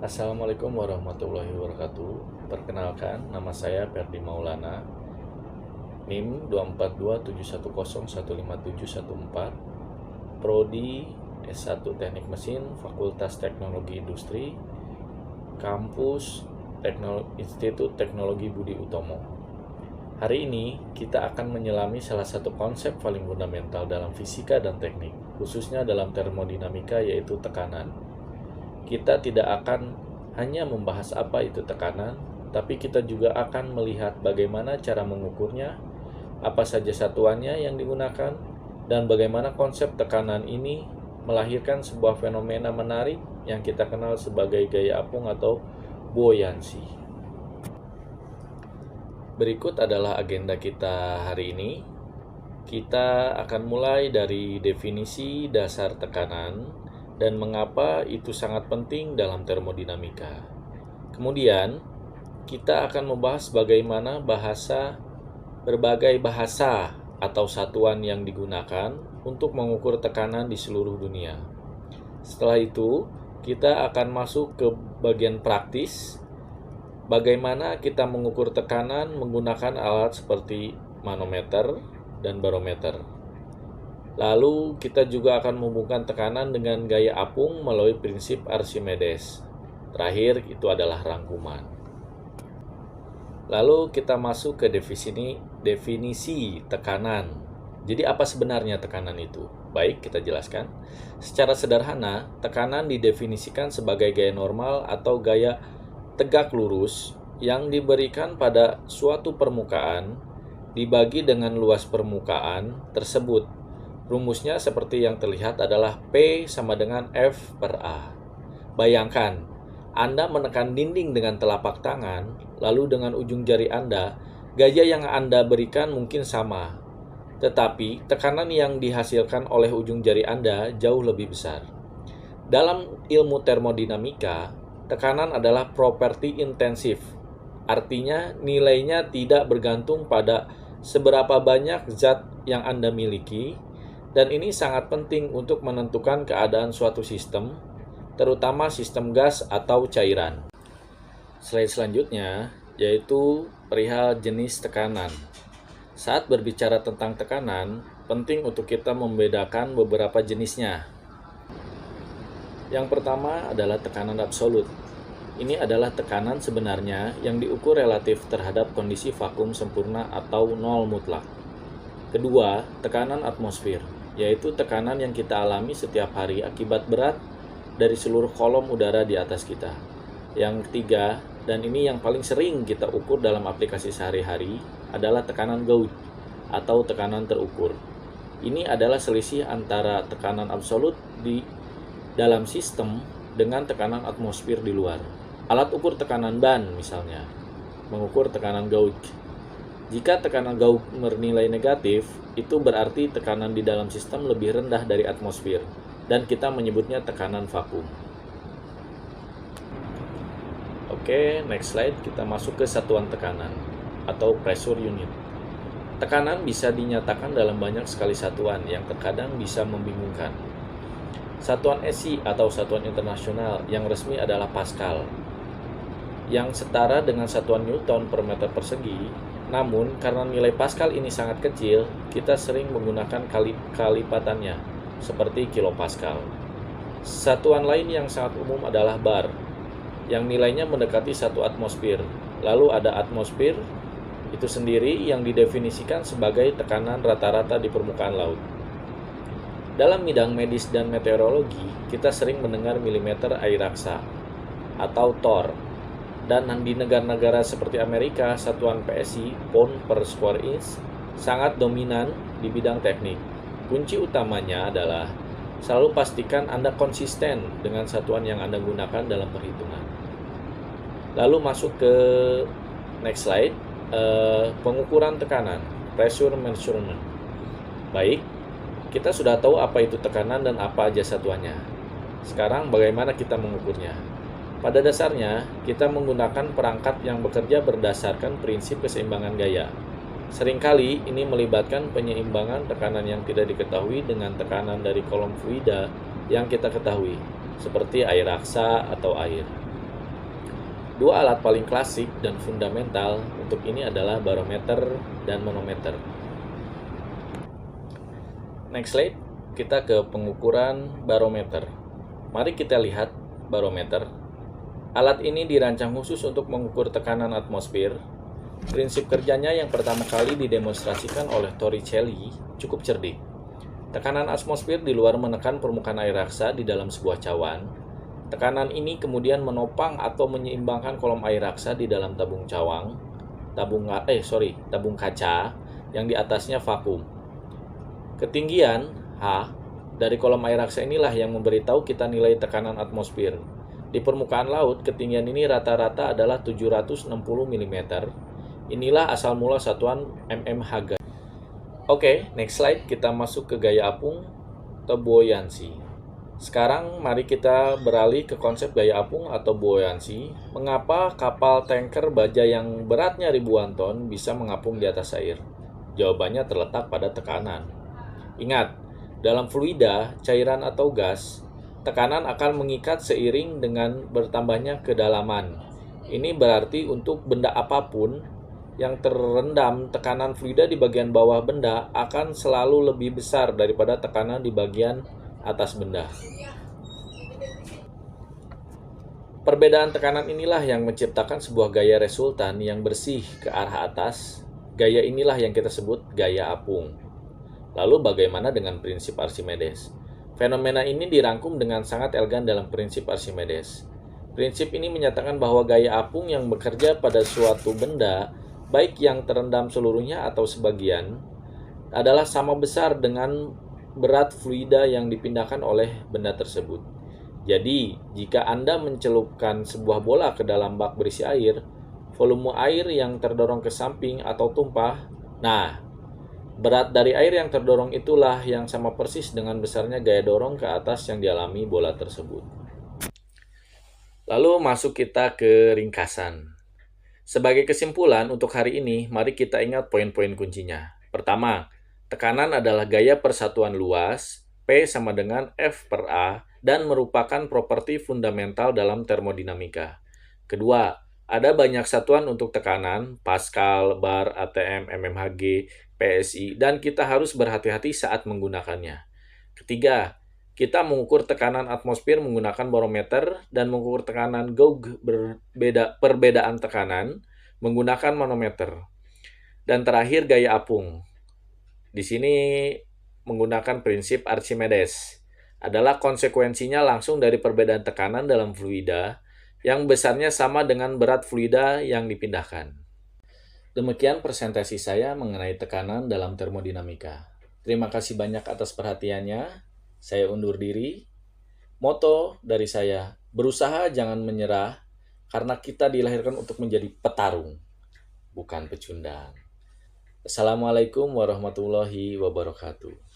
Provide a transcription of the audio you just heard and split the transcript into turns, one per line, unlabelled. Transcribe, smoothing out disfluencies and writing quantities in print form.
Assalamualaikum warahmatullahi wabarakatuh. Perkenalkan, nama saya Perdi Maulana, NIM 24271015714, Prodi S1 Teknik Mesin, Fakultas Teknologi Industri, Kampus Institut Teknologi Budi Utomo. Hari ini kita akan menyelami salah satu konsep paling fundamental dalam fisika dan teknik, khususnya dalam termodinamika, yaitu tekanan. Kita tidak akan hanya membahas apa itu tekanan, tapi kita juga akan melihat bagaimana cara mengukurnya, apa saja satuannya yang digunakan, dan bagaimana konsep tekanan ini melahirkan sebuah fenomena menarik yang kita kenal sebagai gaya apung atau buoyancy. Berikut adalah agenda kita hari ini. Kita akan mulai dari definisi dasar tekanan dan mengapa itu sangat penting dalam termodinamika. Kemudian, kita akan membahas bagaimana berbagai bahasa atau satuan yang digunakan untuk mengukur tekanan di seluruh dunia. Setelah itu, kita akan masuk ke bagian praktis, bagaimana kita mengukur tekanan menggunakan alat seperti manometer dan barometer. Lalu kita juga akan menghubungkan tekanan dengan gaya apung melalui prinsip Archimedes. Terakhir itu adalah rangkuman. Lalu kita masuk ke definisi tekanan. Jadi apa sebenarnya tekanan itu? Baik, kita jelaskan. Secara sederhana, tekanan didefinisikan sebagai gaya normal atau gaya tegak lurus yang diberikan pada suatu permukaan dibagi dengan luas permukaan tersebut. Rumusnya seperti yang terlihat adalah P sama dengan F per A. Bayangkan, Anda menekan dinding dengan telapak tangan, lalu dengan ujung jari Anda, gaya yang Anda berikan mungkin sama. Tetapi, tekanan yang dihasilkan oleh ujung jari Anda jauh lebih besar. Dalam ilmu termodinamika, tekanan adalah properti intensif. Artinya, nilainya tidak bergantung pada seberapa banyak zat yang Anda miliki, dan ini sangat penting untuk menentukan keadaan suatu sistem, terutama sistem gas atau cairan. Slide selanjutnya yaitu perihal jenis tekanan. Saat berbicara tentang tekanan, penting untuk kita membedakan beberapa jenisnya. Yang pertama adalah tekanan absolut. Ini adalah tekanan sebenarnya yang diukur relatif terhadap kondisi vakum sempurna atau nol mutlak. Kedua, tekanan atmosfer, yaitu tekanan yang kita alami setiap hari akibat berat dari seluruh kolom udara di atas kita. Yang ketiga, dan ini yang paling sering kita ukur dalam aplikasi sehari-hari, adalah tekanan gauge atau tekanan terukur. Ini adalah selisih antara tekanan absolut di dalam sistem dengan tekanan atmosfer di luar. Alat ukur tekanan ban misalnya, mengukur tekanan gauge. Jika tekanan gauge bernilai negatif, itu berarti tekanan di dalam sistem lebih rendah dari atmosfer, dan kita menyebutnya tekanan vakum. Oke, next slide, kita masuk ke satuan tekanan, atau pressure unit. Tekanan bisa dinyatakan dalam banyak sekali satuan yang terkadang bisa membingungkan. Satuan SI atau satuan internasional yang resmi adalah Pascal, yang setara dengan satuan Newton per meter persegi. Namun, karena nilai Pascal ini sangat kecil, kita sering menggunakan kalipatannya, seperti kilopascal. Satuan lain yang sangat umum adalah bar, yang nilainya mendekati 1 atmosfer. Lalu ada atmosfer itu sendiri yang didefinisikan sebagai tekanan rata-rata di permukaan laut. Dalam bidang medis dan meteorologi, kita sering mendengar milimeter air raksa, atau torr. Dan di negara-negara seperti Amerika, satuan PSI, pound per square inch, sangat dominan di bidang teknik. Kunci utamanya adalah selalu pastikan Anda konsisten dengan satuan yang Anda gunakan dalam perhitungan. Lalu masuk ke next slide, pengukuran tekanan, pressure measurement. Baik, kita sudah tahu apa itu tekanan dan apa aja satuannya. Sekarang bagaimana kita mengukurnya? Pada dasarnya, kita menggunakan perangkat yang bekerja berdasarkan prinsip keseimbangan gaya. Seringkali ini melibatkan penyeimbangan tekanan yang tidak diketahui dengan tekanan dari kolom fluida yang kita ketahui, seperti air raksa atau air. Dua alat paling klasik dan fundamental untuk ini adalah barometer dan manometer. Next slide, kita ke pengukuran barometer. Mari kita lihat barometer. Alat ini dirancang khusus untuk mengukur tekanan atmosfer. Prinsip kerjanya yang pertama kali didemonstrasikan oleh Torricelli cukup cerdik. Tekanan atmosfer di luar menekan permukaan air raksa di dalam sebuah cawan. Tekanan ini kemudian menopang atau menyeimbangkan kolom air raksa di dalam tabung kaca yang di atasnya vakum. Ketinggian H dari kolom air raksa inilah yang memberitahu kita nilai tekanan atmosfer. Di permukaan laut, ketinggian ini rata-rata adalah 760 mm. Inilah asal mula satuan mmHg. Oke, next slide, kita masuk ke gaya apung atau buoyancy. Sekarang mari kita beralih ke konsep gaya apung atau buoyancy. Mengapa kapal tanker baja yang beratnya ribuan ton bisa mengapung di atas air? Jawabannya terletak pada tekanan. Ingat, dalam fluida, cairan atau gas, tekanan akan mengikat seiring dengan bertambahnya kedalaman. Ini berarti untuk benda apapun yang terendam, tekanan fluida di bagian bawah benda akan selalu lebih besar daripada tekanan di bagian atas benda. Perbedaan tekanan inilah yang menciptakan sebuah gaya resultan yang bersih ke arah atas. Gaya inilah yang kita sebut gaya apung. Lalu bagaimana dengan prinsip Archimedes? Fenomena ini dirangkum dengan sangat elegan dalam prinsip Archimedes. Prinsip ini menyatakan bahwa gaya apung yang bekerja pada suatu benda, baik yang terendam seluruhnya atau sebagian, adalah sama besar dengan berat fluida yang dipindahkan oleh benda tersebut. Jadi, jika Anda mencelupkan sebuah bola ke dalam bak berisi air, volume air yang terdorong ke samping atau tumpah, berat dari air yang terdorong itulah yang sama persis dengan besarnya gaya dorong ke atas yang dialami bola tersebut. Lalu masuk kita ke ringkasan. Sebagai kesimpulan untuk hari ini, mari kita ingat poin-poin kuncinya. Pertama, tekanan adalah gaya persatuan luas, P sama dengan F per A, dan merupakan properti fundamental dalam termodinamika. Kedua, ada banyak satuan untuk tekanan, Pascal, bar, atm, mmHg, PSI, dan kita harus berhati-hati saat menggunakannya. Ketiga, kita mengukur tekanan atmosfer menggunakan barometer dan mengukur tekanan Gauge perbedaan tekanan menggunakan manometer. Dan terakhir gaya apung. Di sini menggunakan prinsip Archimedes. Adalah konsekuensinya langsung dari perbedaan tekanan dalam fluida yang besarnya sama dengan berat fluida yang dipindahkan. Demikian presentasi saya mengenai tekanan dalam termodinamika. Terima kasih banyak atas perhatiannya. Saya undur diri. Moto dari saya, berusaha jangan menyerah, karena kita dilahirkan untuk menjadi petarung, bukan pecundang. Assalamualaikum warahmatullahi wabarakatuh.